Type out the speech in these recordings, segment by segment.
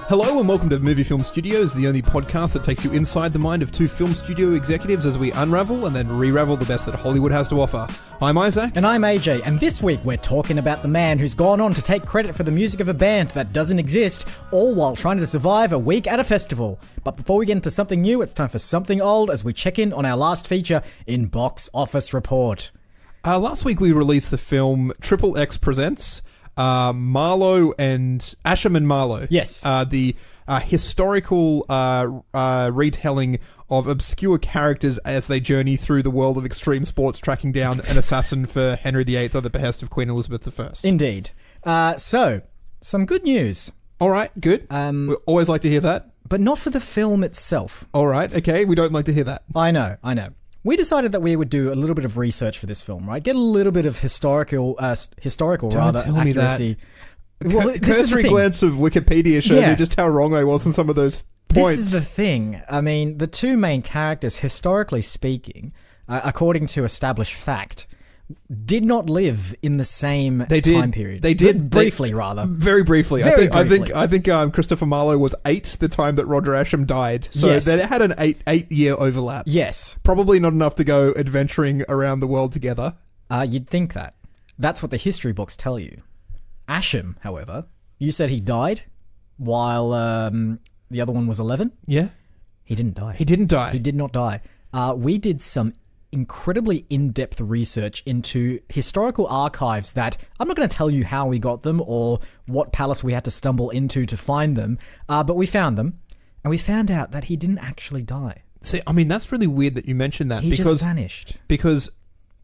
Hello and welcome to Movie Film Studios, the only podcast that takes you inside the mind of two film studio executives as we unravel and then re-ravel the best that Hollywood has to offer. I'm Isaac. And I'm AJ, and this week we're talking about the man who's gone on to take credit for the music of a band that doesn't exist, all while trying to survive a week at a festival. But before we get into something new, it's time for something old as we check in on our last feature in Box Office Report. Last week we released the film Triple X Presents Marlowe and Asham and Marlowe. Yes. The historical retelling of obscure characters as they journey through the world of extreme sports, tracking down an assassin for Henry VIII at the behest of Queen Elizabeth I. Indeed. So, some good news. All right, good. We always like to hear that. But not for the film itself. All right, okay, we don't like to hear that. I know. We decided that we would do a little bit of research for this film, right? Get a little bit of historical accuracy. Well, cursory glance of Wikipedia showed me just how wrong I was in some of those points. This is the thing. I mean, the two main characters, historically speaking, according to established fact, did not live in the same time period. They did briefly, rather. Very briefly. Very briefly. I think Christopher Marlowe was 8 the time that Roger Ascham died. So yes. They had an 8-year overlap. Yes. Probably not enough to go adventuring around the world together. You'd think that. That's what the history books tell you. Ascham, however, you said he died while the other one was 11? Yeah. He didn't die. He didn't die. He did not die. We did some incredibly in-depth research into historical archives that I'm not going to tell you how we got them or what palace we had to stumble into to find them, but we found them, and we found out that he didn't actually die. See, I mean, that's really weird that you mentioned that. He just vanished. Because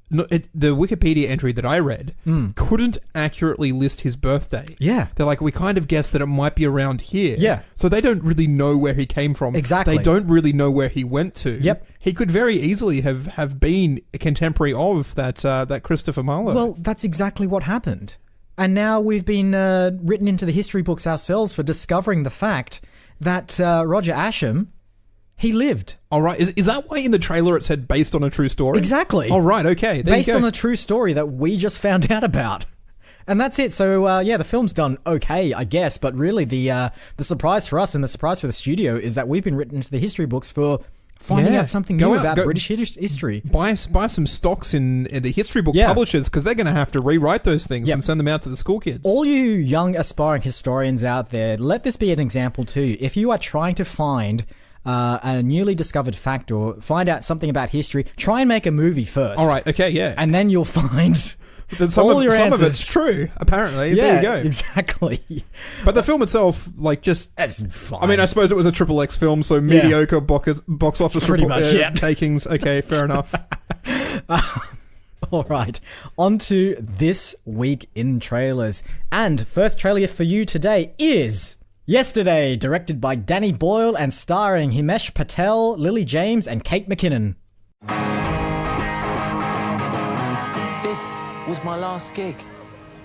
the Wikipedia entry that I read couldn't accurately list his birthday. Yeah. They're like, we kind of guessed that it might be around here. Yeah. So they don't really know where he came from. Exactly. They don't really know where he went to. Yep. He could very easily have been a contemporary of that Christopher Marlowe. Well, that's exactly what happened. And now we've been written into the history books ourselves for discovering the fact that Roger Ascham, he lived. All right. Is that why in the trailer it said based on a true story? Exactly. All right. Okay. Based on a true story that we just found out about. And that's it. So, the film's done okay, I guess. But really, the surprise for us and the surprise for the studio is that we've been written into the history books for finding out something new about British history. Buy some stocks in the history book publishers, because they're going to have to rewrite those things and send them out to the school kids. All you young aspiring historians out there, let this be an example too. If you are trying to find a newly discovered fact or find out something about history, try and make a movie first. All right, okay, yeah. And then you'll find some of it's true, apparentry. Yeah, there you go. Exactly. But the film itself, that's fine. I mean, I suppose it was a triple X film, so mediocre box office takings. Okay, fair enough. All right, on to this week in trailers. And first trailer for you today is Yesterday, directed by Danny Boyle and starring Himesh Patel, Lily James, and Kate McKinnon. This was my last gig.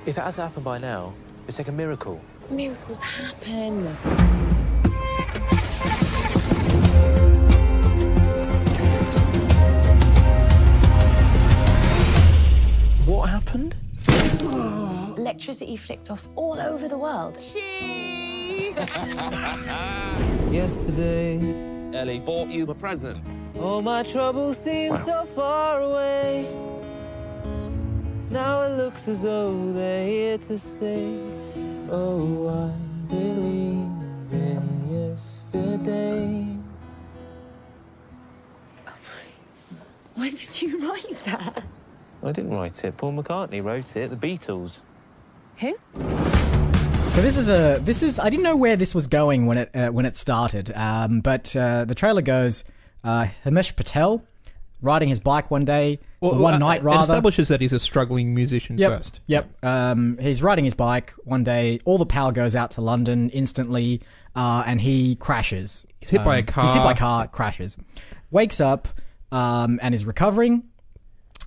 If it hasn't happened by now, it's like a miracle. Miracles happen. What happened? Electricity flicked off all over the world. Yesterday, Ellie bought you a present. All my troubles seem so far away. Now it looks as though they're here to stay. Oh, I believe in yesterday. When did you write that? I didn't write it. Paul McCartney wrote it. The Beatles. Who? So this is I didn't know where this was going when it started, but the trailer goes Himesh Patel riding his bike one night. It establishes that he's a struggling musician first. Yep. He's riding his bike one day. All the power goes out to London instantly, and he crashes. He's hit by a car. He's hit by a car, crashes. Wakes up and is recovering.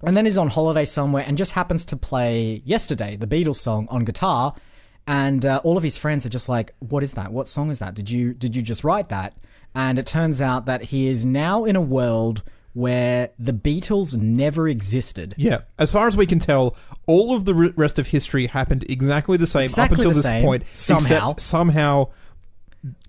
And then is on holiday somewhere and just happens to play Yesterday, the Beatles song, on guitar. And all of his friends are just like, what is that? What song is that? Did you just write that? and it turns out that he is now in a world where the Beatles never existed. Yeah. As far as we can tell, all of the rest of history happened exactly the same up until this point. Somehow. Except somehow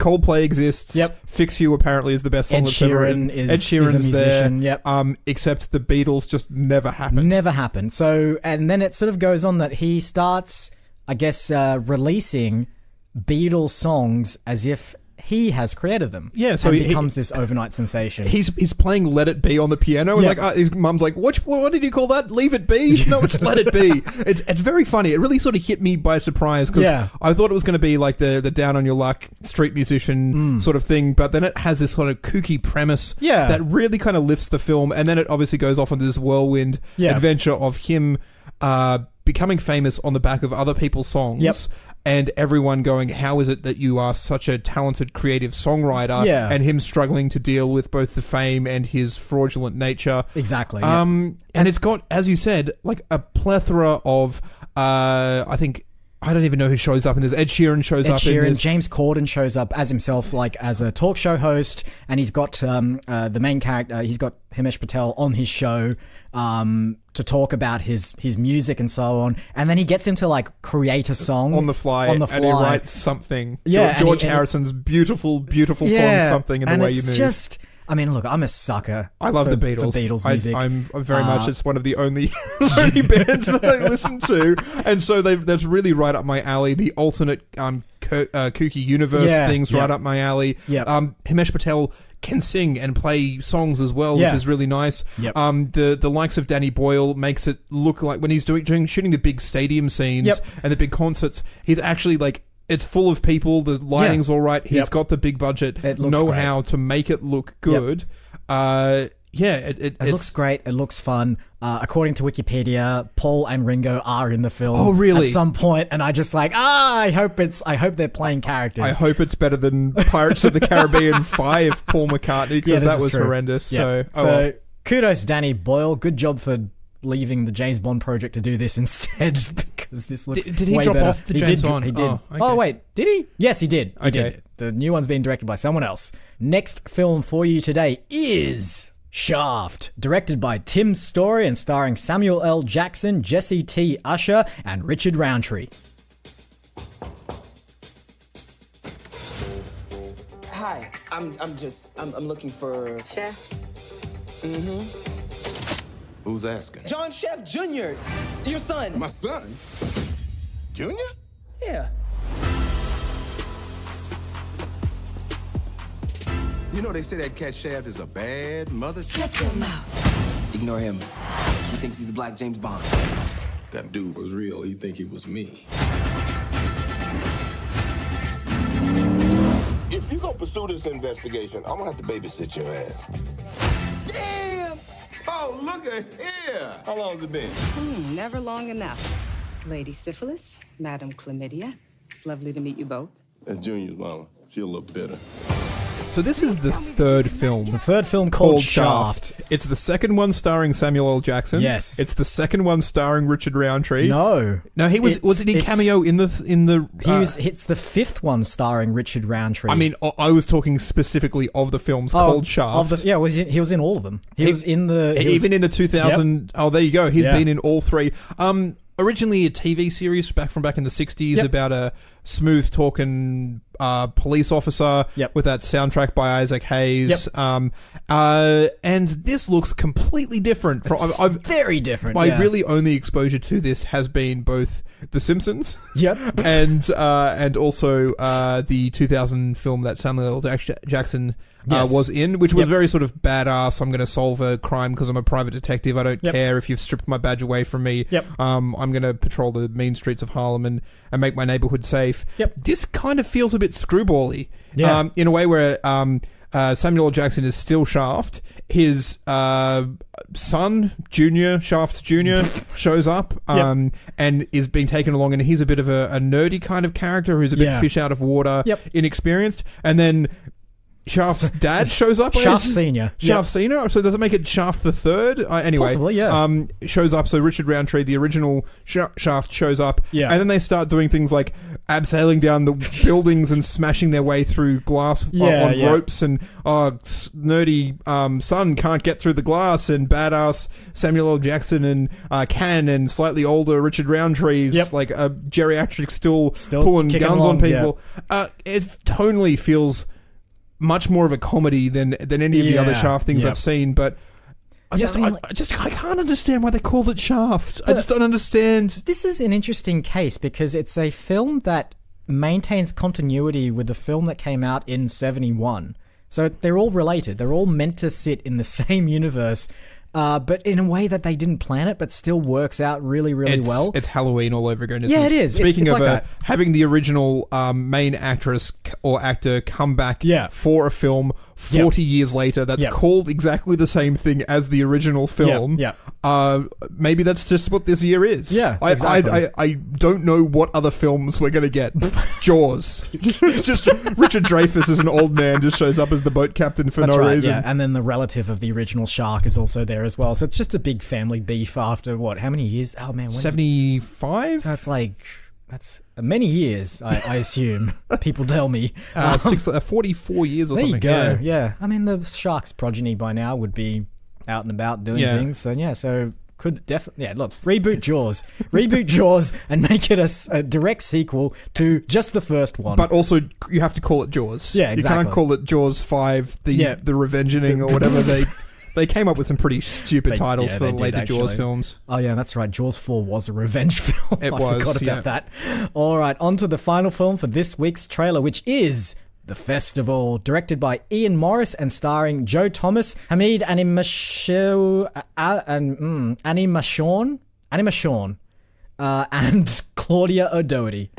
Coldplay exists. Yep. Fix You apparently is the best song Ed that's ever written. Sheeran Ed Sheeran's is a musician. there. Yep. Except the Beatles just never happened. Never happened. So, and then it sort of goes on that he starts, I guess, releasing Beatles songs as if he has created them. Yeah, so and he becomes this overnight sensation. He's playing Let It Be on the piano, and Yeah. his mum's like, what did you call that? Leave It Be? No, it's Let It Be. It's very funny. It really sort of hit me by surprise because I thought it was going to be like the down on your luck street musician sort of thing, but then it has this sort of kooky premise that really kind of lifts the film, and then it obviously goes off into this whirlwind adventure of him becoming famous on the back of other people's songs. Yep. And everyone going, how is it that you are such a talented, creative songwriter? Yeah. And him struggling to deal with both the fame and his fraudulent nature. Exactly. And it's got, as you said, like a plethora of, I think, I don't even know who shows up in this. Ed Sheeran shows up in this. James Corden shows up as himself, like as a talk show host, and he's got the main character. He's got Himesh Patel on his show to talk about his music and so on. And then he gets him to like create a song on the fly, and he writes something. Yeah, George Harrison's beautiful song, Something in the Way You Move. It's just, I mean, look, I'm a sucker. I love the for Beatles. Beatles music. I'm very much. It's one of the only bands that I listen to, and so that's really right up my alley. The alternate kooky universe things right up my alley. Yep. Himesh Patel can sing and play songs as well, which is really nice. Yep. The likes of Danny Boyle makes it look like when he's shooting the big stadium scenes and the big concerts, he's actually like. It's full of people. The lighting's all right. He's got the big budget know-how to make it look good. It looks great. It looks fun. According to Wikipedia, Paul and Ringo are in the film. Oh, really? At some point, and I just like, I hope they're playing characters. I hope it's better than Pirates of the Caribbean 5, Paul McCartney, because that was horrendous. Yeah. So, kudos, Danny Boyle. Good job for leaving the James Bond project to do this instead, because this looks Did he way drop better. off the James Bond? He did. Oh, okay. Oh, wait, did he? Yes, he did. He Okay. did. The new one's being directed by someone else. Next film for you today is Shaft, directed by Tim Story and starring Samuel L. Jackson, Jesse T. Usher, and Richard Roundtree. Hi, I'm looking for Shaft. Who's asking? John Chef Jr., your son. My son? Junior? Yeah. You know they say that cat Shaft is a bad mother. Shut your mouth. Ignore him. He thinks he's a black James Bond. That dude was real. He'd think he was me. If you gonna pursue this investigation, I'm gonna have to babysit your ass. Damn! Oh, look at here! How long's it been? Never long enough. Lady Syphilis, Madam Chlamydia. It's lovely to meet you both. That's Junior's mama. She a little bitter. So this is the third film. The third film called Shaft. It's the second one starring Samuel L. Jackson. Yes. It's the second one starring Richard Roundtree. No, he wasn't he cameo in the. It's the fifth one starring Richard Roundtree. I mean, I was talking specifically of the films called Shaft. he was in all of them. He was in the even in the 2000. Yep. Oh, there you go. He's Yeah. been in all three. Originally a TV series back in the 60s about a smooth talking police officer with that soundtrack by Isaac Hayes. And this looks completely different. Very different. My really only exposure to this has been both The Simpsons and also the 2000 film that Samuel L. Jackson was in, which was very sort of badass. I'm going to solve a crime because I'm a private detective. I don't care if you've stripped my badge away from me. I'm going to patrol the mean streets of Harlem and make my neighborhood safe. This kind of feels a bit screwball-y in a way where Samuel L. Jackson is still Shaft. His son, Shaft Jr., shows up and is being taken along, and he's a bit of a nerdy kind of character who's a bit fish out of water, inexperienced. And then Shaft's dad shows up. Shaft Senior. Shaft Senior. So does it make it Shaft the Third? Anyway, Possibly, yeah. Shows up. So Richard Roundtree, the original Shaft, shows up. Yeah. And then they start doing things like abseiling down the buildings and smashing their way through glass on ropes. And nerdy son can't get through the glass. And badass Samuel L. Jackson and can and slightly older Richard Roundtree's like a geriatric still pulling guns on people. Yeah. It tonally feels much more of a comedy than any of the other Shaft things I've seen, but I can't understand why they called it Shaft. I just don't understand. This is an interesting case because it's a film that maintains continuity with the film that came out in 1971. So they're all related. They're all meant to sit in the same universe. But in a way that they didn't plan it, but still works out really, really well. It's Halloween all over again, isn't it? it is. Speaking it's of like having the original main actress or actor come back for a film 40 years later that's called exactly the same thing as the original film. Maybe that's just what this year is. Exactly. I don't know what other films we're going to get. Jaws. It's just Richard Dreyfuss as an old man just shows up as the boat captain for no reason. Yeah, and then the relative of the original shark is also there as well. So it's just a big family beef after what? How many years? Oh man, 75. So it's like that's many years. I assume people tell me 44 years or there something. There you go. Yeah, I mean the shark's progeny by now would be out and about doing things. So could definitely look, reboot Jaws and make it a direct sequel to just the first one. But also you have to call it Jaws. Yeah, exactly. You can't call it Jaws 5 the Revengeing or whatever. They came up with some pretty stupid titles for the later Jaws films. Oh yeah, that's right. Jaws 4 was a revenge film. I forgot about that. All right, on to the final film for this week's trailer, which is The Festival, directed by Ian Morris and starring Joe Thomas, Hamid Animashon, and Claudia O'Doherty.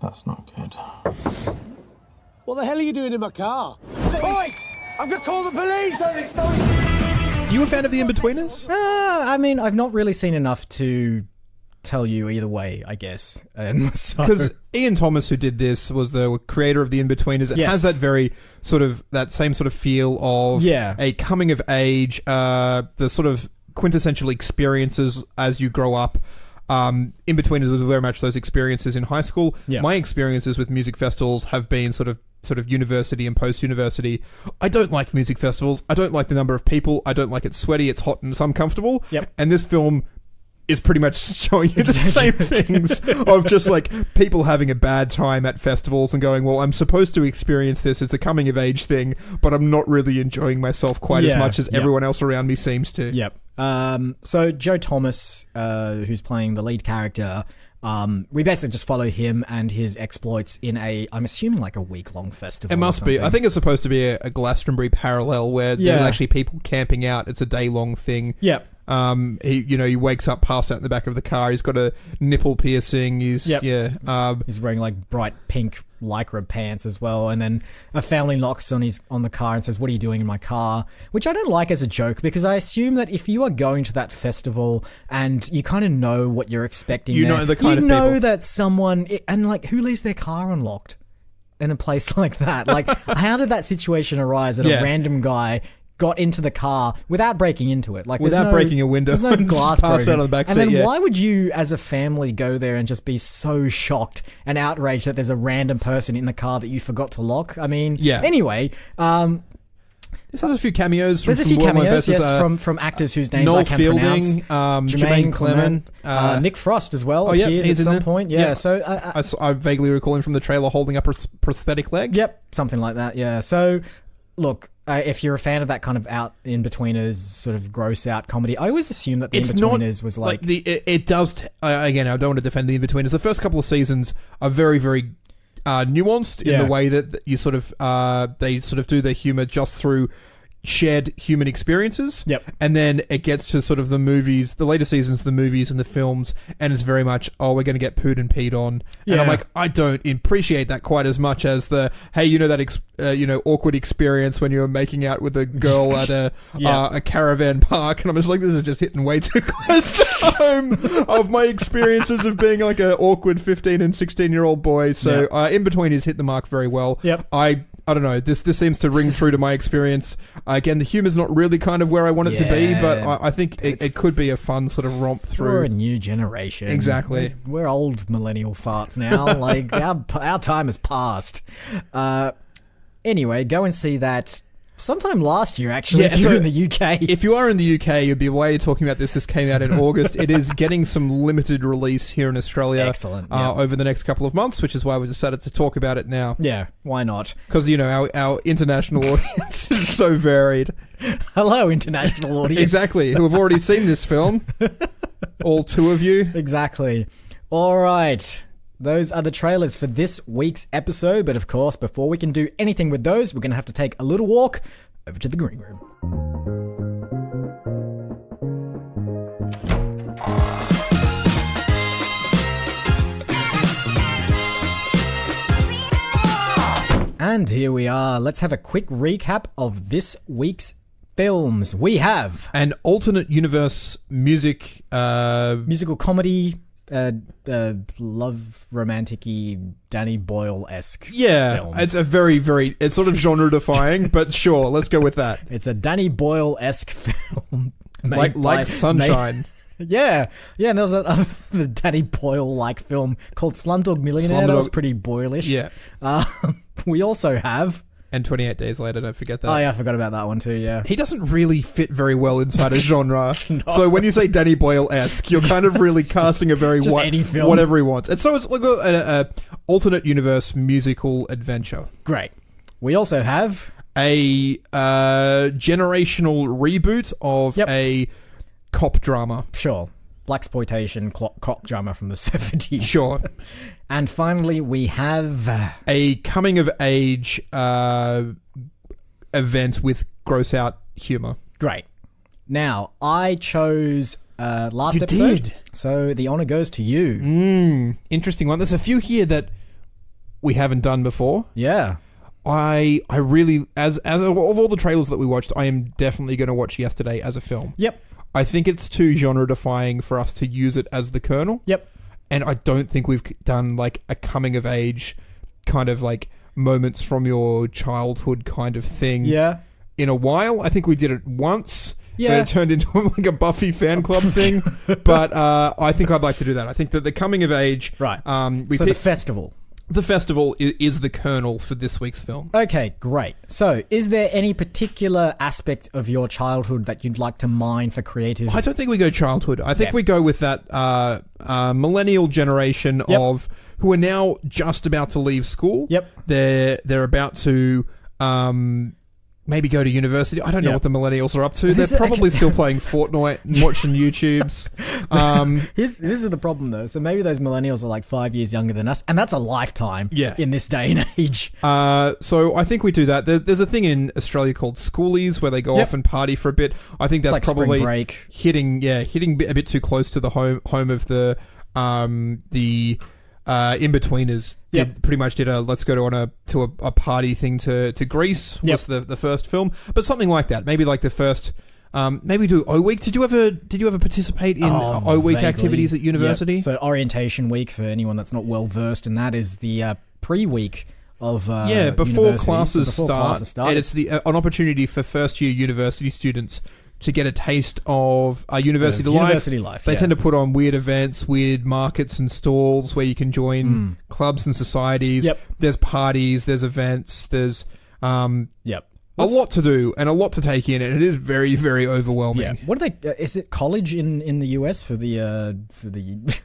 That's not good. What the hell are you doing in my car? Oi! I'm gonna call the police! You a fan of The In-Betweeners? I mean, I've not really seen enough to tell you either way, I guess. Because Ian Thomas, who did this, was the creator of The In-Betweeners. It has that very that same sort of feel of a coming of age, the sort of quintessential experiences as you grow up. In-Betweeners was very much those experiences in high school. My experiences with music festivals have been sort of university and post-university. I don't like music festivals. I don't like the number of people. I don't like it sweaty, it's hot, and it's uncomfortable. And this film is pretty much showing you the same things of just like people having a bad time at festivals and going, well, I'm supposed to experience this. It's a coming of age thing, but I'm not really enjoying myself quite as much as everyone else around me seems to. So Joe Thomas, who's playing the lead character, we basically just follow him and his exploits in I'm assuming like a week-long festival. It must be. I think it's supposed to be a Glastonbury parallel where there's actually people camping out. It's a day-long thing. He wakes up passed out in the back of the car. He's got a nipple piercing. He's wearing like bright pink lycra pants as well, and then a family knocks on the car and says, "What are you doing in my car?" Which I don't like as a joke, because I assume that if you are going to that festival and you kind of know what you're expecting, you know the kind of people. You know that someone, and like, who leaves their car unlocked in a place like that? Like, how did that situation arise that a random guy got into the car without breaking into it, like without breaking a window, there's no glass pass out on the back seat, and then why would you as a family go there and just be so shocked and outraged that there's a random person in the car that you forgot to lock? I mean, anyway, this has a few cameos. There's a few cameos, from actors whose names Noel I can't Fielding, pronounce. Jermaine Clement, Nick Frost as well. Appears at some point. So I vaguely recall him from the trailer holding up a prosthetic leg. Something like that. Yeah. So look, if you're a fan of that kind of In-Betweeners sort of gross out comedy, I always assume that the In-Betweeners was like it does. Again, I don't want to defend the In-Betweeners. The first couple of seasons are very, very nuanced in the way that you sort of they sort of do their humor just through shared human experiences. Yep. And then it gets to sort of the movies, the later seasons, the movies and the films, and it's very much, we're going to get pooed and peed on. And I'm like, I don't appreciate that quite as much as the, hey, that awkward experience when you're making out with a girl at a caravan park, and I'm just like, this is just hitting way too close to home of my experiences of being like an awkward 15 and 16-year-old boy. So In Between has hit the mark very well. Yep. I don't know. This seems to ring true to my experience. Again, the humor's not really kind of where I want it to be, but I think it could be a fun sort of romp through. We're a new generation. Exactly. We're old millennial farts now. Like, our time has passed. Anyway, go and see that sometime last year, actually, if you're in the UK. If you are in the UK, you'll be away talking about this. This came out in August. It is getting some limited release here in Australia. Excellent. Over the next couple of months, which is why we decided to talk about it now. Yeah, why not? Because, our international audience is so varied. Hello, international audience. Exactly, who have already seen this film. All two of you. Exactly. All right. Those are the trailers for this week's episode, but of course, before we can do anything with those, we're going to have to take a little walk over to the green room. And here we are. Let's have a quick recap of this week's films. We have an alternate universe musical comedy, love romantic-y Danny Boyle-esque film. It's a very, very, it's sort of genre defying, but sure, let's go with that. It's a Danny Boyle-esque film. Like Sunshine. Yeah, and there was the Danny Boyle-like film called Slumdog Millionaire. That was pretty Boyle-ish. Yeah. We also have... And 28 Days Later, don't forget that. Oh, yeah, I forgot about that one too, yeah. He doesn't really fit very well inside a genre. No. So when you say Danny Boyle-esque, you're kind of really casting a very whatever he wants. And so it's like a alternate universe musical adventure. Great. We also have... a generational reboot of a cop drama. Sure. Blaxploitation cop drama from the 70s. Sure. And finally, we have... a coming-of-age event with gross-out humour. Great. Now, I chose last episode. Did. So the honour goes to you. Interesting one. There's a few here that we haven't done before. Yeah. I really, as of all the trailers that we watched, I am definitely going to watch Yesterday as a film. Yep. I think it's too genre-defying for us to use it as the kernel. Yep. And I don't think we've done like a coming-of-age kind of like moments from your childhood kind of thing in a while. I think we did it once. Yeah. And it turned into like a Buffy fan club thing. But I think I'd like to do that. I think that the coming-of-age... Right. The festival. The festival is the kernel for this week's film. Okay, great. So, is there any particular aspect of your childhood that you'd like to mine for creative... I don't think we go childhood. I think we go with that millennial generation of who are now just about to leave school. Yep. They're about to... maybe go to university. I don't know what the millennials are up to. They're probably still playing Fortnite and watching YouTubes. This is the problem, though. So maybe those millennials are like 5 years younger than us, and that's a lifetime in this day and age. So I think we do that. There's a thing in Australia called schoolies where they go off and party for a bit. I think that's like probably spring break. hitting a bit too close to the home of the in-betweeners pretty much did a let's go to a party thing to Greece was the first film, but something like that, maybe like the first maybe do O Week. Did you ever participate in O Week activities at university? So orientation week, for anyone that's not well versed in that, is the pre-week of before classes start, and it's an opportunity for first year university students to get a taste of university life. They tend to put on weird events, weird markets and stalls where you can join clubs and societies. Yep. There's parties, there's events, there's a lot to do and a lot to take in, and it is very, very overwhelming. Yeah. What are they? Is it college in the US for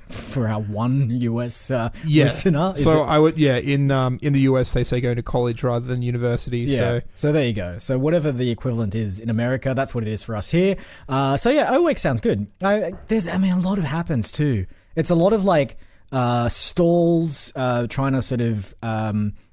for our one US listener? So in the US they say going to college rather than university. Yeah. So there you go. So whatever the equivalent is in America, that's what it is for us here. O Week sounds good. A lot of happens too. It's a lot of like stalls, trying to sort of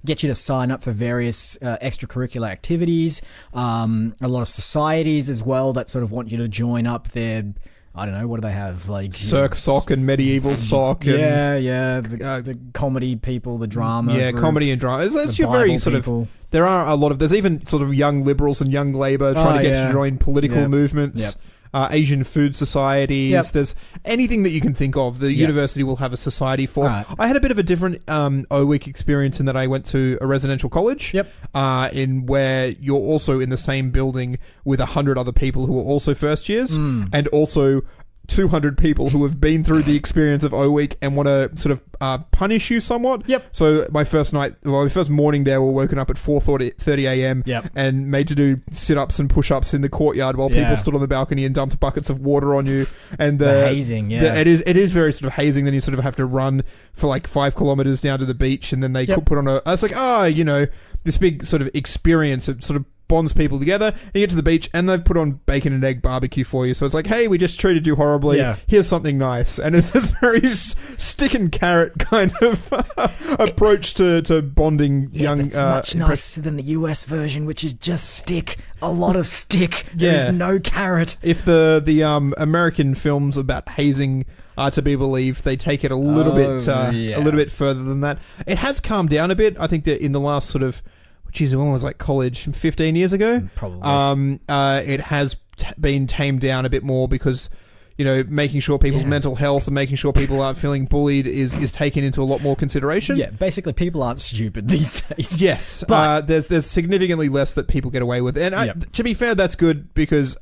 get you to sign up for various extracurricular activities. A lot of societies as well that sort of want you to join up their... I don't know, what do they have? Like Cirque Sock and Medieval Sock. And, the comedy people, the drama. Yeah, group, comedy and drama. It's the your very Bible sort people. of... There are a lot of... There's even sort of young liberals and young Labour trying to get you to join political movements. Yep. Asian food societies. Yep. There's anything that you can think of. The university will have a society for. Right. I had a bit of a different O-week experience in that I went to a residential college. Yep. In where you're also in the same building with 100 other people who are also first years, and also 200 people who have been through the experience of O-Week and want to sort of punish you somewhat. Yep. So my first morning there, we were woken up at 4:30 a.m. Yep. and made to do sit-ups and push-ups in the courtyard while people stood on the balcony and dumped buckets of water on you. And the hazing, it is very sort of hazing. Then you sort of have to run for like 5 kilometers down to the beach, and then they put on a... It's like, this big sort of experience. It sort of bonds people together, and you get to the beach and they've put on bacon and egg barbecue for you, so it's like, hey, we just treated you horribly, here's something nice. And it's this very stick and carrot kind of approach to bonding young... It's much nicer than the US version, which is just stick, a lot of stick. There's no carrot. If the American films about hazing are to be believed, they take it a little bit further than that. It has calmed down a bit. I think that in the last sort of... Geez, when was like college? 15 years ago? Probably. It has been tamed down a bit more because, making sure people's mental health and making sure people aren't feeling bullied is taken into a lot more consideration. Yeah, basically people aren't stupid these days. Yes. But there's significantly less that people get away with. And to be fair, that's good because...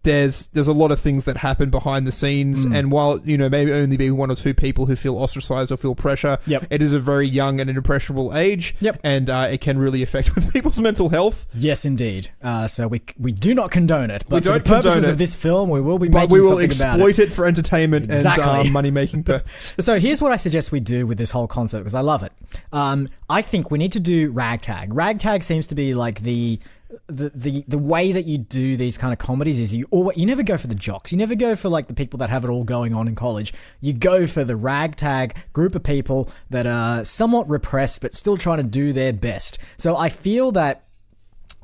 There's a lot of things that happen behind the scenes, and while maybe only be 1 or 2 people who feel ostracized or feel pressure, it is a very young and impressionable age, and it can really affect with people's mental health. Yes, indeed. So we do not condone it, but we for don't the purposes condone it, of this film, we will be but making we will something exploit about it for entertainment and money making purposes. So here's what I suggest we do with this whole concept because I love it. I think we need to do Ragtag. Ragtag seems to be like the way that you do these kind of comedies is you never go for the jocks. You never go for like the people that have it all going on in college. You go for the ragtag group of people that are somewhat repressed but still trying to do their best. So I feel that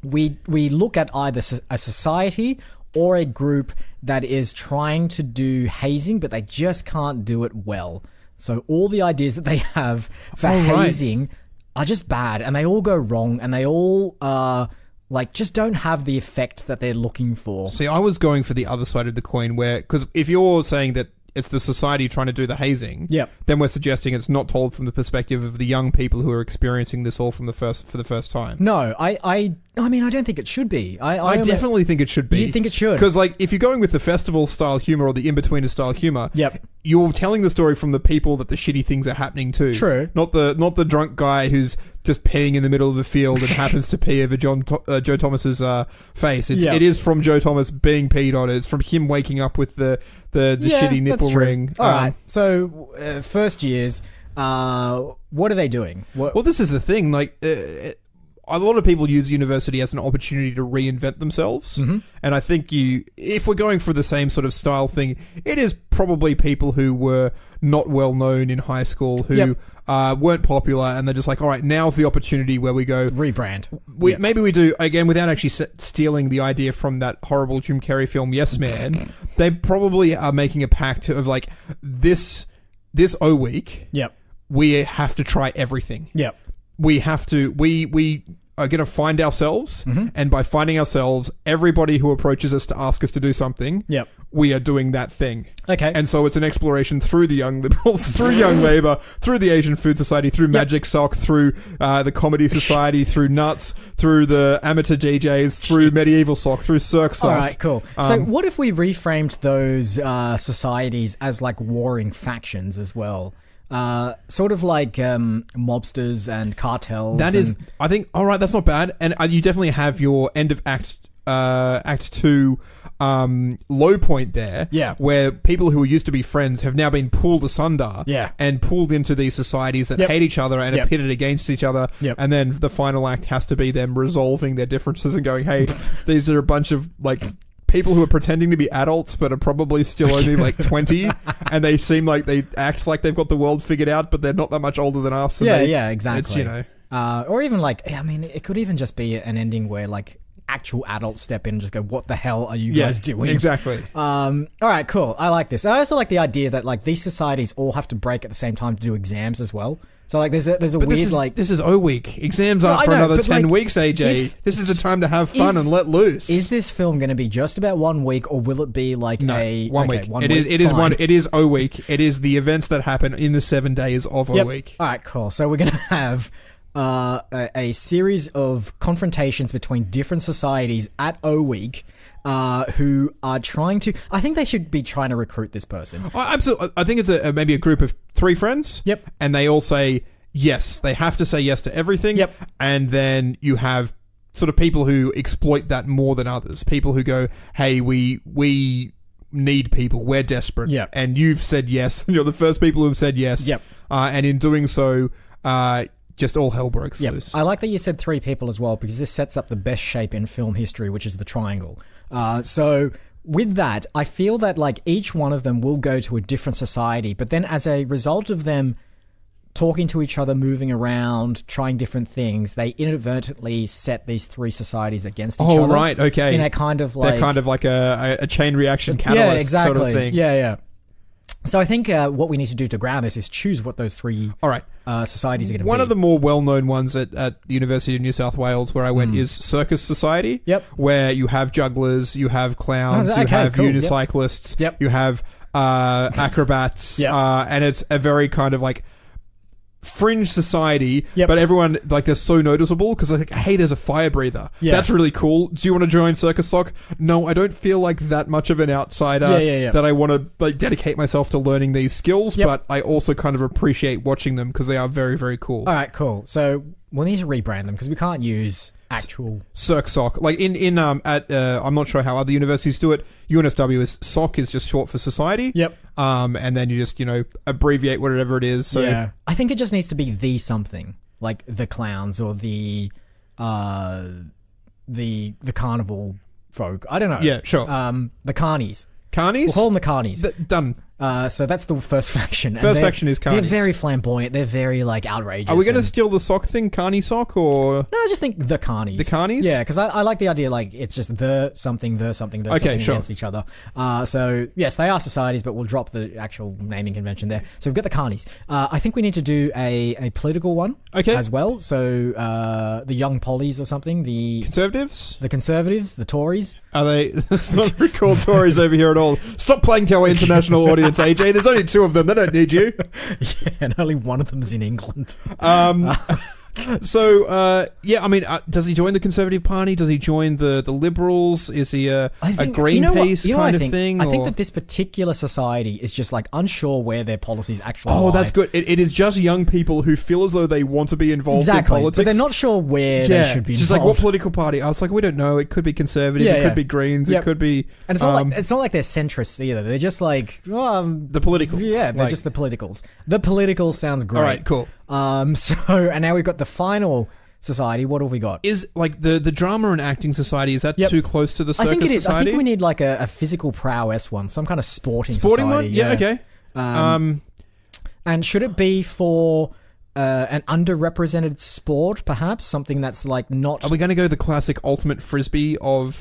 we look at either a society or a group that is trying to do hazing but they just can't do it well. So all the ideas that they have for hazing are just bad and they all go wrong and they all just don't have the effect that they're looking for. See, I was going for the other side of the coin because if you're saying that it's the society trying to do the hazing, then we're suggesting it's not told from the perspective of the young people who are experiencing this all for the first time. No, I mean, I don't think it should be. I definitely think it should be. You think it should? Because, if you're going with the festival style humor or the in-betweener style humor, you're telling the story from the people that the shitty things are happening to. True. Not the drunk guy who's just peeing in the middle of the field and happens to pee over Joe Thomas's face. It is from Joe Thomas being peed on. It's from him waking up with the shitty nipple ring. All right. So, first years, what are they doing? Well, this is the thing. A lot of people use university as an opportunity to reinvent themselves. Mm-hmm. And I think if we're going for the same sort of style thing, it is probably people who were not well known in high school, who weren't popular, and they're just like, all right, now's the opportunity where we go... Rebrand. Maybe we do, again, without actually stealing the idea from that horrible Jim Carrey film, Yes Man, they probably are making a pact of this O-Week, we have to try everything. Yep. We have to... We are going to find ourselves, and by finding ourselves, everybody who approaches us to ask us to do something, we are doing that thing. Okay. And so it's an exploration through the young liberals, through young Labour, through the Asian Food Society, through Magic Sock, through the Comedy Society, through Nuts, through the Amateur DJs, through Medieval Sock, through Cirque Sock. All right, cool. So what if we reframed those societies as warring factions as well? Sort of like mobsters and cartels. That is, I think, all right, that's not bad. And you definitely have your end of Act 2 low point there, where people who used to be friends have now been pulled asunder, and pulled into these societies that hate each other and are pitted against each other, and then the final act has to be them resolving their differences and going, hey, these are a bunch of people who are pretending to be adults but are probably still only like 20, and they seem like they act like they've got the world figured out, but they're not that much older than us. And exactly. It's, you know, or even like, I mean, it could even just be an ending where like actual adults step in and just go, what the hell are you guys doing? Exactly. All right, cool. I like this. I also like the idea that like these societies all have to break at the same time to do exams as well. So like there's a but weird this is O week. Exams aren't for another 10 weeks, AJ. This is the time to have fun and let loose. Is this film going to be just about 1 week, or will it be like one week? It is O week. It is the events that happen in the 7 days of O week. All right, cool. So we're going to have a series of confrontations between different societies at O week. Who are trying to... I think they should be trying to recruit this person. Absolutely. I think it's maybe a group of 3 friends. Yep. And they all say yes. They have to say yes to everything. Yep. And then you have sort of people who exploit that more than others. People who go, hey, we need people. We're desperate. Yep. And you've said yes. You're the first people who have said yes. Yep. And in doing so... just all hell breaks loose. I like that you said 3 people as well, because this sets up the best shape in film history, which is the triangle. So with that, I feel that like each one of them will go to a different society, but then as a result of them talking to each other, moving around, trying different things, they inadvertently set these 3 societies against each other. Oh, right, okay. In a kind of like... They're kind of like a chain reaction catalyst sort of thing. Yeah. So I think what we need to do to ground this is choose what those 3 all right. Societies are going to be. One of the more well-known ones at the University of New South Wales where I went is Circus Society. Yep. Where you have jugglers, you have clowns, you have unicyclists, you have acrobats, and it's a very kind of like fringe society, but everyone like they're so noticeable because they're like, hey, there's a fire breather. That's really cool. Do you want to join Circus Sock? No, I don't feel like that much of an outsider that I want to like dedicate myself to learning these skills, but I also kind of appreciate watching them because they are very, very cool. All right, cool. So we'll need to rebrand them because we can't use actual Circ Soc. Like in I'm not sure how other universities do it. UNSW is SOC is just short for society. Yep. And then you just, abbreviate whatever it is. So yeah. I think it just needs to be the something. Like the clowns or the carnival folk. I don't know. Yeah, sure. The carnies. Carnies? We'll call them the carnies. Done. So that's the first faction. First faction is carnies. They're very flamboyant. They're very outrageous. Are we going to steal the sock thing, carny sock, or no? I just think the carnies. The carnies? Yeah, because I like the idea. Like it's just the something against each other. So yes, they are societies, but we'll drop the actual naming convention there. So we've got the carnies. I think we need to do a political one. As well. So the young pollies or something. The conservatives. The Tories. Are they? Let's not recall Tories over here at all. Stop playing to our international audience. AJ, there's only 2 of them. They don't need you. Yeah, and only one of them's in England. So, does he join the Conservative Party? Does he join the Liberals? Is he a Greenpeace kind of thing? I think that this particular society is just like unsure where their policies actually lie. Oh, that's good. It is just young people who feel as though they want to be involved in politics. But they're not sure where they should be involved. Just like, what political party? I was like, we don't know. It could be Conservative. It could be Greens. It could be... And it's not like they're centrists either. They're just like... the politicals. Yeah, they're just the politicals. The politicals sounds great. All right, cool. And now we've got the final society. What have we got? Is like the drama and acting society, is that too close to the circus I think it is. society? I think we need like a physical prowess one, some kind of sporting society. One? Yeah, okay. And should it be for an underrepresented sport, perhaps? Something that's like not... Are we going to go the classic ultimate frisbee of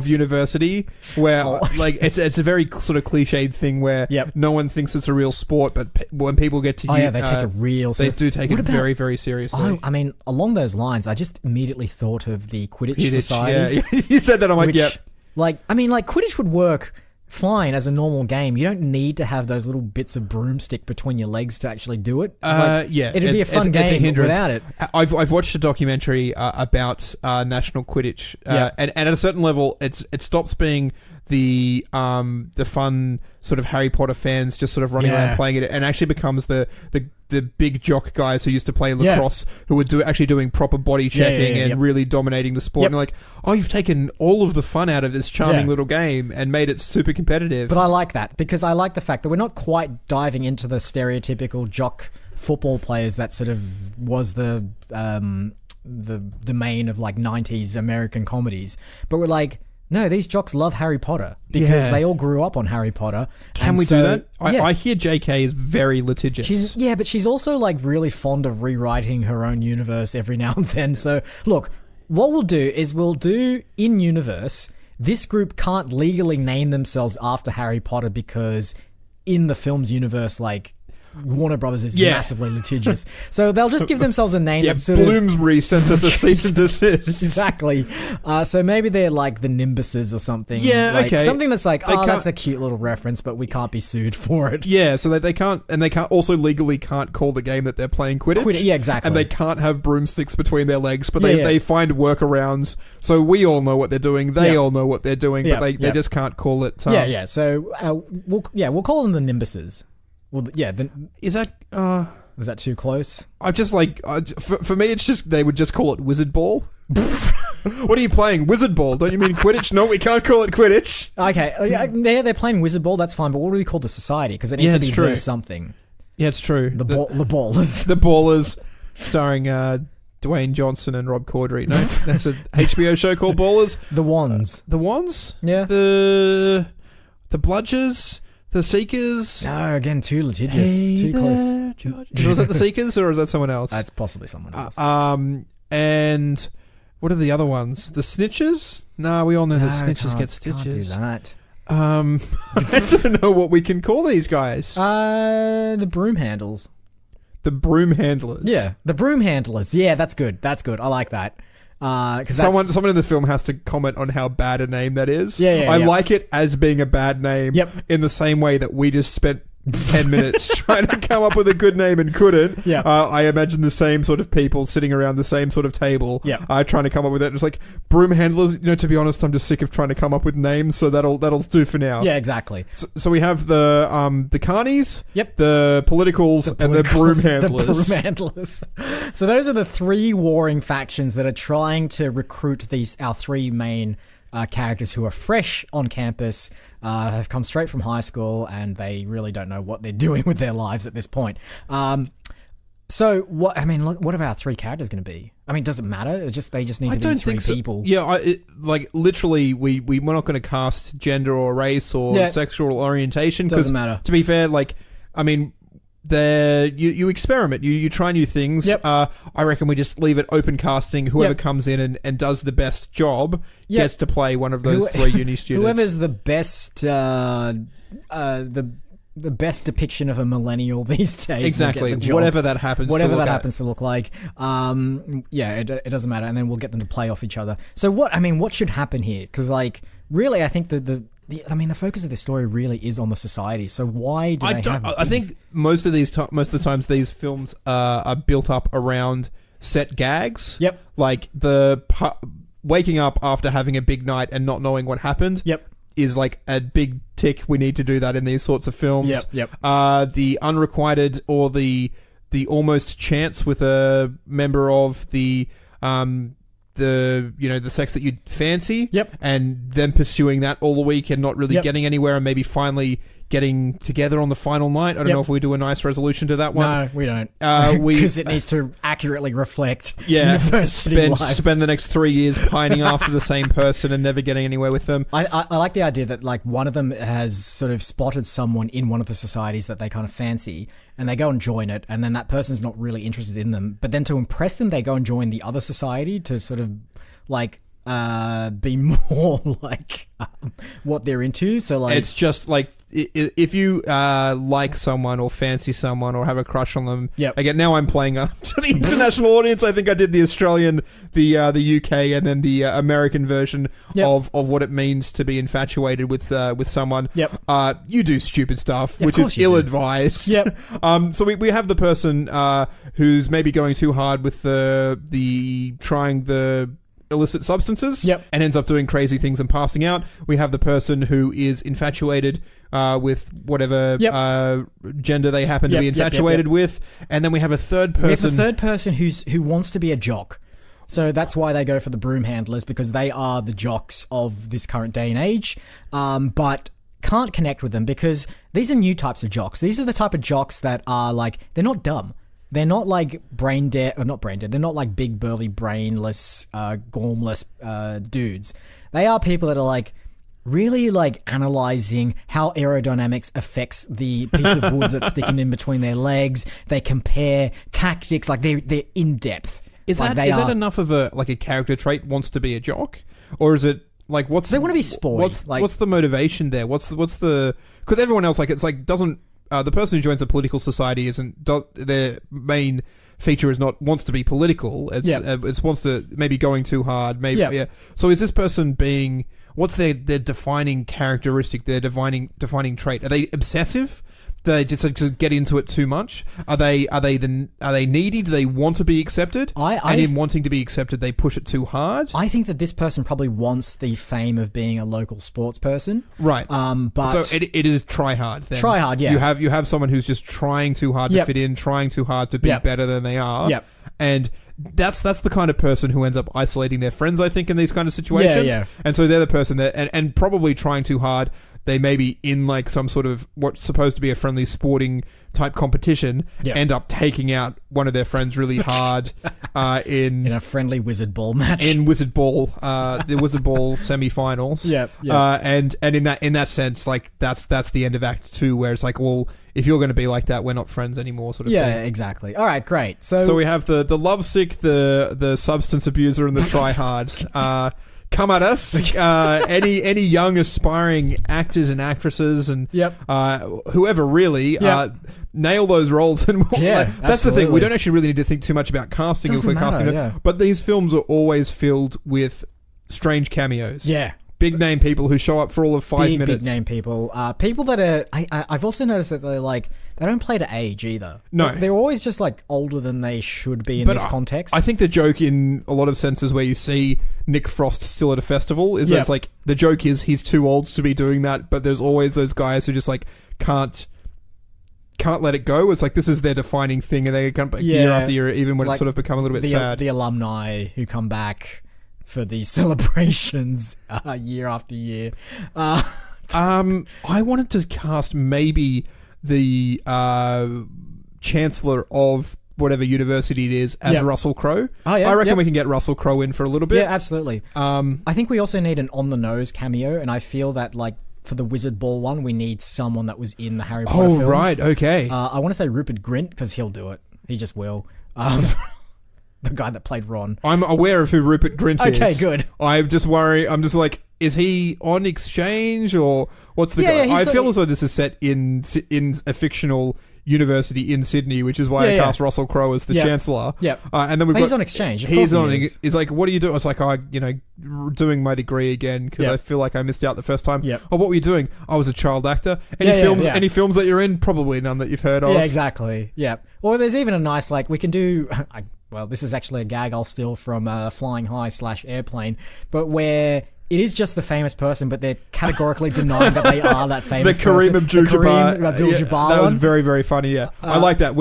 university, where like it's a very sort of cliched thing where no one thinks it's a real sport, but when people get to they take it real. They do take it very, very seriously. I mean, along those lines, I just immediately thought of the Quidditch societies. Yeah. You said that, I'm like, yep. Quidditch would work fine as a normal game. You don't need to have those little bits of broomstick between your legs to actually do it. It'd be a fun game without it. I've watched a documentary about National Quidditch, and at a certain level, it stops being the fun sort of Harry Potter fans just sort of running around playing it, and actually becomes the big jock guys who used to play lacrosse who were actually doing proper body checking and really dominating the sport. And you're like, oh, you've taken all of the fun out of this charming little game and made it super competitive. But I like that because I like the fact that we're not quite diving into the stereotypical jock football players that sort of was the domain of like 90s American comedies, but we're like, No, these jocks love Harry Potter because they all grew up on Harry Potter. Can we do that? I hear JK is very litigious. But she's also like really fond of rewriting her own universe every now and then. So look, what we'll do is we'll do in universe. This group can't legally name themselves after Harry Potter because in the film's universe, like, Warner Brothers is massively litigious. So they'll just give themselves a name that's sort Bloomsbury sent us a cease and desist. Exactly. So maybe they're like the Nimbuses or something. Yeah, like, okay. Something that's like, that's a cute little reference, but we can't be sued for it. Yeah, so they can't, and they can't also legally can't call the game that they're playing Quidditch. Yeah, exactly. And they can't have broomsticks between their legs, but they find workarounds. So we all know what they're doing. They all know what they're doing, but they just can't call it. So we'll call them the Nimbuses. Well, is that too close? I just like for me, it's just they would just call it Wizard Ball. What are you playing? Wizard Ball? Don't you mean Quidditch? No, we can't call it Quidditch. Okay, they're playing Wizard Ball. That's fine. But what do we call the society? Because it needs to be the something. Yeah, it's true. The Ballers. The Ballers, starring Dwayne Johnson and Rob Corddry. No, that's an HBO show called Ballers. The Wands. The Wands? Yeah. The Bludgers. The Seekers? No, again, too litigious. Too close. Was that the Seekers or is that someone else? That's possibly someone else. And what are the other ones? The Snitches? No, we all know that Snitches get stitches. Can't do that. I don't know what we can call these guys. The Broom Handles. The Broom Handlers. Yeah, the Broom Handlers. Yeah, that's good. That's good. I like that. Because someone in the film has to comment on how bad a name that is. I like it as being a bad name. Yep. In the same way that we just spent 10 minutes trying to come up with a good name and couldn't. Yeah. I imagine the same sort of people sitting around the same sort of table. Yeah. Trying to come up with it. And it's like broom handlers. To be honest, I'm just sick of trying to come up with names. So that'll do for now. Yeah, exactly. So we have the carnies. Yep. The politicals and the broom handlers. The broom handlers. So those are the three warring factions that are trying to recruit our three main characters who are fresh on campus, have come straight from high school, and they really don't know what they're doing with their lives at this point. So what? I mean, what are our three characters going to be? I mean, does it matter? They just need to be three people. Yeah, literally, we're not going to cast gender or race or sexual orientation. Doesn't matter. To be fair, you experiment, you try new things. Yep. I reckon we just leave it open casting. Whoever comes in and does the best job gets to play one of those three uni students. Whoever's the best, the best depiction of a millennial these days. Exactly. Whatever that happens to look like. It doesn't matter. And then we'll get them to play off each other. So what should happen here? Because really, I think the focus of this story really is on the society. So why do they have? I think most of the times these films are built up around set gags. Yep. Like waking up after having a big night and not knowing what happened. Yep. Is like a big tick. We need to do that in these sorts of films. Yep. The unrequited or the almost chance with a member of the sex that you'd fancy. Yep. And then pursuing that all the week and not really getting anywhere, and maybe finally getting together on the final night. I don't know if we do a nice resolution to that one. No, we don't. Because it needs to accurately reflect university life. Spend the next 3 years pining after the same person and never getting anywhere with them. I like the idea that one of them has sort of spotted someone in one of the societies that they kind of fancy, and they go and join it, and then that person's not really interested in them. But then to impress them, they go and join the other society to sort of be more like what they're into. So it's just if you like someone or fancy someone or have a crush on them. Yep. Again, now I'm playing up to the international audience. I think I did the Australian, the UK, and then the American version of what it means to be infatuated with someone. Yep. You do stupid stuff, which is ill-advised. Yep. So we have the person who's maybe going too hard with the trying the illicit substances and ends up doing crazy things and passing out. We have the person who is infatuated with whatever gender they happen to be infatuated with, and then we have a third person. We have a third person who wants to be a jock. So that's why they go for the broom handlers, because they are the jocks of this current day and age, but can't connect with them because these are new types of jocks. These are the type of jocks that are they're not dumb. They're not brain dead, or not brain dead. They're not big burly brainless, gormless dudes. They are people that are like really like analyzing how aerodynamics affects the piece of wood that's sticking in between their legs. They compare tactics, like they're in depth. Is Like, that enough of a character trait? Wants to be a jock, or is it like what's they want to be spoiled? What's the motivation there? What's the because everyone else doesn't the person who joins a political society their main feature is not wants to be political. It's wants to maybe going too hard. Maybe So is this person being what's their defining characteristic? Their defining trait? Are they obsessive? Do they just get into it too much? Are they needy? Do they want to be accepted? And in wanting to be accepted, they push it too hard. I think that this person probably wants the fame of being a local sports person, right? But so it is try hard. Then. Try hard, yeah. You have someone who's just trying too hard to fit in, trying too hard to be better than they are. Yep. And that's the kind of person who ends up isolating their friends, I think, in these kind of situations. Yeah. And so they're the person that and probably trying too hard. They may be in like some sort of what's supposed to be a friendly sporting type competition, end up taking out one of their friends really hard in a friendly wizard ball match. In wizard ball, the wizard ball semi-finals. And in that sense, like that's the end of Act 2, where it's like, well, if you're going to be like that, we're not friends anymore, sort of thing. Yeah, exactly. All right, great. So we have the lovesick, the substance abuser, and the try hard. Come at us, any young aspiring actors and actresses, and whoever really nail those roles. And that's the thing. We don't actually really need to think too much about casting if we're casting. But these films are always filled with strange cameos. Yeah. Big name people who show up for all of 5 minutes. Big name people. People that are... I've also noticed that they're like... They don't play to age either. No. They're always just like older than they should be in this context. I think the joke in a lot of senses where you see Nick Frost still at a festival is that it's like... The joke is he's too old to be doing that, but there's always those guys who just like can't let it go. It's like this is their defining thing, and they come back year after year, even when it's sort of become a little bit sad. The alumni who come back for these celebrations year after year. I wanted to cast maybe the chancellor of whatever university it is as Russell Crowe. Oh, yeah, I reckon we can get Russell Crowe in for a little bit. Yeah, absolutely. I think we also need an on-the-nose cameo, and I feel that like for the Wizard Ball one, we need someone that was in the Harry Potter films. Oh, right, okay. I want to say Rupert Grint, because he'll do it. He just will. The guy that played Ron. I'm aware of who Rupert Grint is. Okay, good. I'm just worried. I'm just like, is he on exchange or what's the guy? I feel as though this is set in a fictional university in Sydney, which is why I cast Russell Crowe as the chancellor. Yep. And then he's on exchange. He's like, what are you doing? I was like, doing my degree again because I feel like I missed out the first time. Yep. Oh, what were you doing? I was a child actor. Any films that you're in? Probably none that you've heard of. Yeah, exactly. Yeah. Or there's even a nice like we can do. Well, this is actually a gag I'll steal from Flying High / Airplane, but where it is just the famous person, but they're categorically denying that they are that famous person. The Kareem Abdul-Jabbar that was one. very, very funny, yeah. I like that.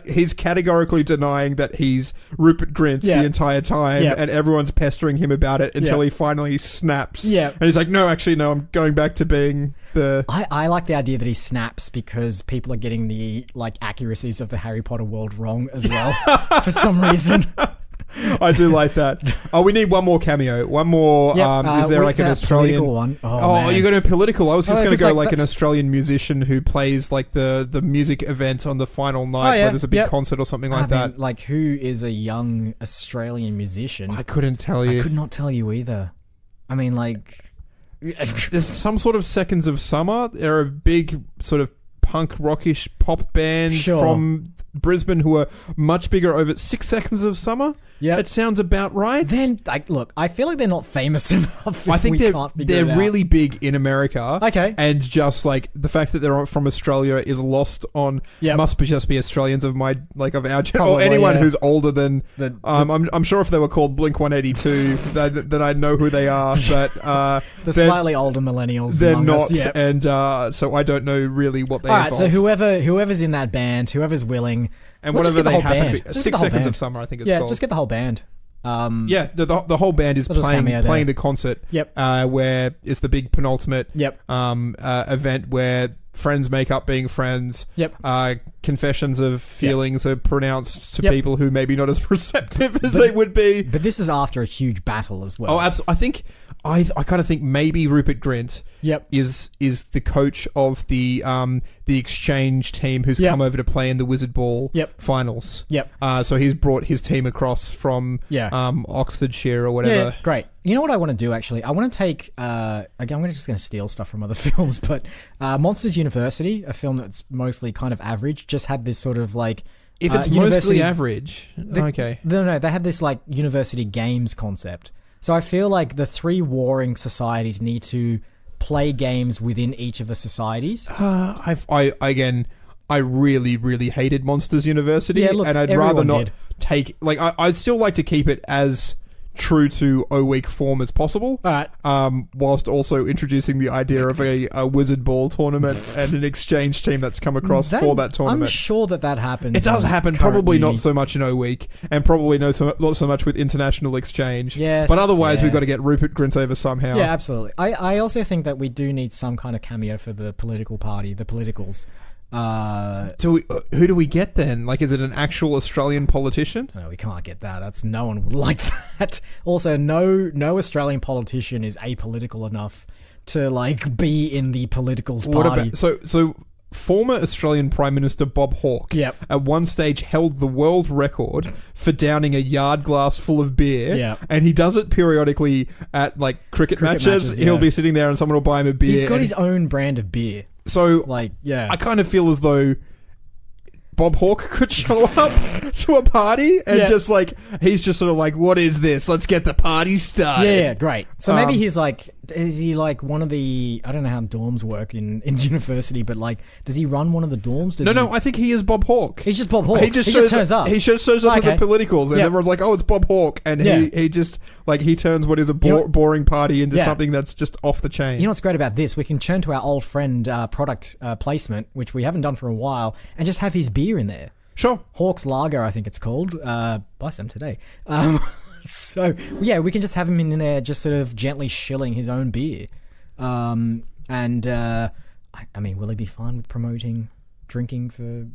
He's categorically denying that he's Rupert Grint the entire time, and everyone's pestering him about it until he finally snaps. Yeah. And he's like, no, actually, no, I'm going back to being... I like the idea that he snaps because people are getting the like accuracies of the Harry Potter world wrong as well for some reason. I do like that. Oh, we need one more cameo. One more. Is there like an Australian one? Oh, you're going to political. I was just going to go like an Australian musician who plays like the music event on the final night where there's a big concert or something like that. Like who is a young Australian musician? I couldn't tell you. I could not tell you either. I mean, like. There's some sort of Seconds of Summer. They're a big sort of punk rockish pop band from Brisbane who are much bigger over 6 Seconds of Summer. Yeah, it sounds about right. Then, look, I feel like they're not famous enough. I think they're really big in America. Okay, and just like the fact that they're from Australia is lost on. Must just be Australians of our generation, or anyone who's older than. I'm sure if they were called Blink 182, that I'd know who they are. But the slightly older millennials, they're not, and so I don't know really what they. All right, so whoever's in that band, whoever's willing. And whatever they happen to be. 6 Seconds of Summer, I think it's called. Yeah, just get the whole band. The whole band is playing the concert. Yep. Where it's the big penultimate event where friends make up being friends. Yep. Confessions of feelings are pronounced to Yep. people who maybe not as receptive as they would be. But this is after a huge battle as well. Oh, absolutely. I kind of think maybe Rupert Grint Yep. is the coach of the exchange team who's Yep. come over to play in the Wizard Ball Yep. finals. Yep. So he's brought his team across from Oxfordshire or whatever. Yeah, great. You know what I want to do, actually? I want to take... again, I'm just going to steal stuff from other films, but Monsters University, a film that's mostly kind of average, just had this sort of like... If it's mostly average, okay. No, they had this like university games concept. So I feel like the 3 warring societies need to play games within each of the societies. I really, really hated Monsters University, Yeah, look, and I'd everyone rather not did. take... Like, I'd still like to keep it as true to O-Week form as possible, All right. whilst also introducing the idea of a Wizard Ball tournament and an exchange team that's come across for that tournament. I'm sure that happens. It does on happen, current probably uni. not so much in O-Week, and probably not so much with international exchange. Yes, but otherwise, yeah. we've got to get Rupert Grint over somehow. Yeah, absolutely. I also think that we do need some kind of cameo for the political party, the politicals. Who do we get then? Like, is it an actual Australian politician? No, we can't get that. That's no one would like that. Also, no Australian politician is apolitical enough to like be in the politicals What party. about so former Australian Prime Minister Bob Hawke Yep. at one stage held the world record for downing a yard glass full of beer. Yeah. And he does it periodically at like cricket matches. He'll yeah. be sitting there and someone will buy him a beer. He's got and his own brand of beer. So Like, yeah. I kind of feel as though Bob Hawke could show up to a party and Yeah. just like, he's just sort of like, what is this? Let's get the party started. Yeah, great. So maybe he's like, is he like one of the, I don't know how dorms work in university, but like, does he run one of the dorms? No, I think he is Bob Hawke. He's just Bob Hawke. He just turns up. He just shows up Okay. at the politicals, and Yep. everyone's like, "Oh, it's Bob Hawke," and Yeah. he just like he turns what is a You know- boring party into Yeah. something that's just off the chain. You know what's great about this? We can turn to our old friend product placement, which we haven't done for a while, and just have his beer in there. Sure. Hawke's Lager, I think it's called. Buy some today. So, yeah, we can just have him in there just sort of gently shilling his own beer. I mean, will he be fine with promoting drinking for...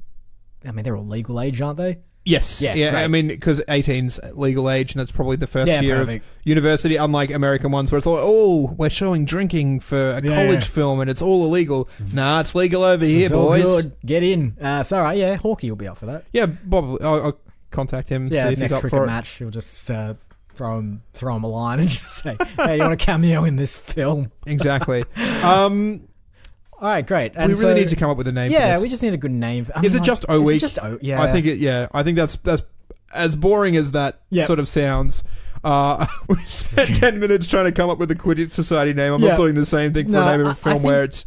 I mean, they're all legal age, aren't they? Yes. Yeah, Yeah. great. I mean, because 18's legal age, and that's probably the first Yeah, year perfect. of university. Unlike American ones, where it's like, "Oh, we're showing drinking for a Yeah. college film, and it's all illegal." Nah, it's legal over here, It's all boys. good. Get in. So, all right, yeah, Hawkeye will be up for that. Yeah, Bob. I'll contact him. Yeah, see if next he's up cricket for match, he'll just throw him a line and just say, "Hey, you want a cameo in this film?" it. Exactly. All right, great. And we really so- need to come up with a name. for Yeah, this. we just need a good name. Is it just O-Week? Is it just O? Yeah, I think it. Yeah, I think that's as boring as that Yep. sort of sounds. We spent 10 minutes trying to come up with a Quidditch Society name. I'm Yeah. not doing the same thing for No, a name of I a film think- where it's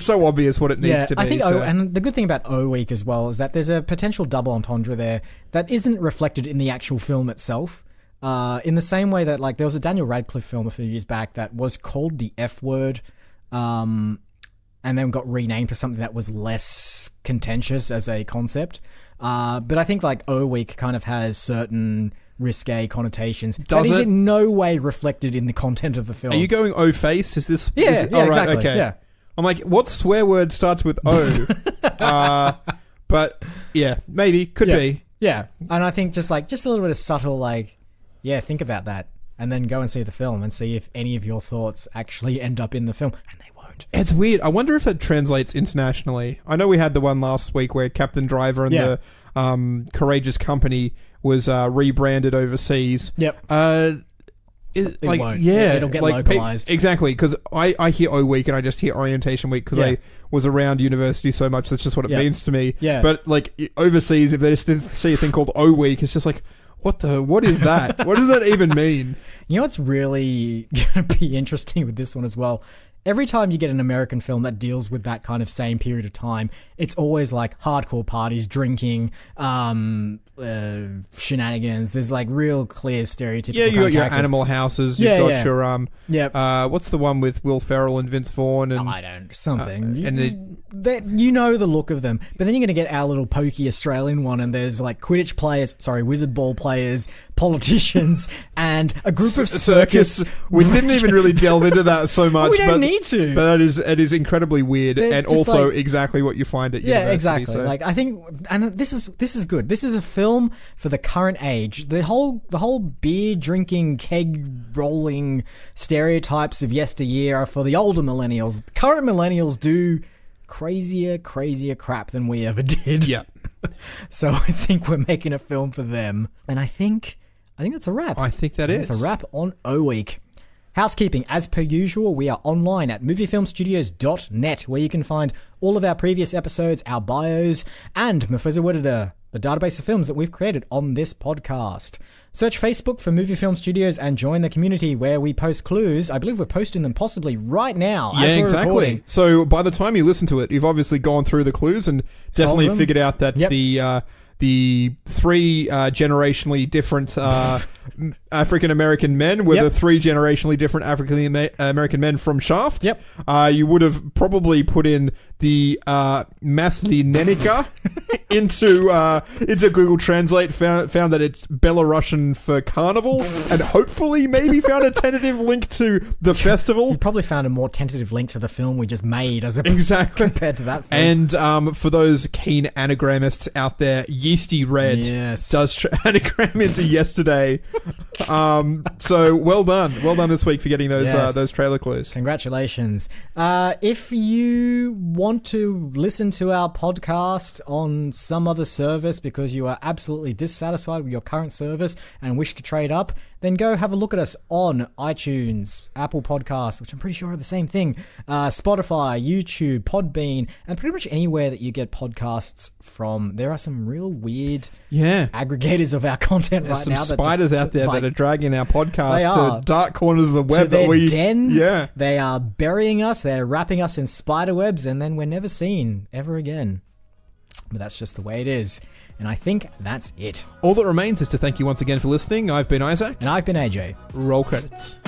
so obvious what it needs to be. I think so. and the good thing about O-Week as well is that there's a potential double entendre there that isn't reflected in the actual film itself. In the same way that like there was a Daniel Radcliffe film a few years back that was called The F Word, and then got renamed to something that was less contentious as a concept. But I think like O-Week kind of has certain risque connotations Does that is it? in no way reflected in the content of the film. Are you going O-face? Is this? Yeah, is it, yeah, all right, exactly. Okay. Yeah. I'm like, what swear word starts with O? But yeah, maybe could be. Yeah, and I think just a little bit of subtle think about that, and then go and see the film and see if any of your thoughts actually end up in the film, and they won't. It's weird. I wonder if that translates internationally. I know we had the one last week where Captain Driver and the Courageous Company was rebranded overseas. Yep. It won't. Yeah, It'll get like, localized. Exactly, because I hear O-Week and I just hear Orientation Week because Yeah. I was around university so much. That's just what it Yeah. means to me. Yeah. But like overseas, if they just see a thing called O-Week, it's just like, what is that? What does that even mean? You know what's really going to be interesting with this one as well? Every time you get an American film that deals with that kind of same period of time, it's always like hardcore parties, drinking, shenanigans. There's like real clear stereotypical. Yeah, you kind got of your characters. Animal Houses. You've Yeah, got yeah. your Yep. what's the one with Will Ferrell and Vince Vaughn and I don't something. and you know the look of them, but then you're going to get our little pokey Australian one, and there's like Quidditch players, Wizard Ball players, politicians, and a group of circus. We didn't even really delve into that so much. We don't but need need to. But it is incredibly weird, They're and just also like- exactly what you find at Yeah, university. exactly. So. Like I think, and this is good. This is a film for the current age. The whole beer drinking, keg rolling stereotypes of yesteryear are for the older millennials. Current millennials do crazier crap than we ever did. Yeah. So I think we're making a film for them, and I think that's a wrap. I think that is. It's a wrap on O Week. Housekeeping, as per usual, we are online at moviefilmstudios.net, where you can find all of our previous episodes, our bios, and Mephisto Editor, the database of films that we've created on this podcast. Search Facebook for Movie Film Studios and join the community where we post clues. I believe we're posting them possibly right now as we're recording. So by the time you listen to it, you've obviously gone through the clues and definitely them. figured out that the three generationally different African American men were the three generationally different African American men from Shaft. Yep. You would have probably put in the Maslinenica into Google Translate, found that it's Belarusian for carnival, and hopefully maybe found a tentative link to the festival. You probably found a more tentative link to the film we just made as Exactly. compared to that film. And for those keen anagramists out there, Yeasty Red does anagram into yesterday. So well done this week for getting those trailer clues. Congratulations. If you want to listen to our podcast on some other service because you are absolutely dissatisfied with your current service and wish to trade up, then go have a look at us on iTunes, Apple Podcasts, which I'm pretty sure are the same thing, Spotify, YouTube, Podbean, and pretty much anywhere that you get podcasts from. There are some real weird aggregators of our content There's right some now. spiders out there that are dragging our podcast are. to dark corners of the web. To that their dens. Yeah. They are burying us, they're wrapping us in spider webs, and then we're never seen ever again. But that's just the way it is. And I think that's it. All that remains is to thank you once again for listening. I've been Isaac. And I've been AJ. Roll credits.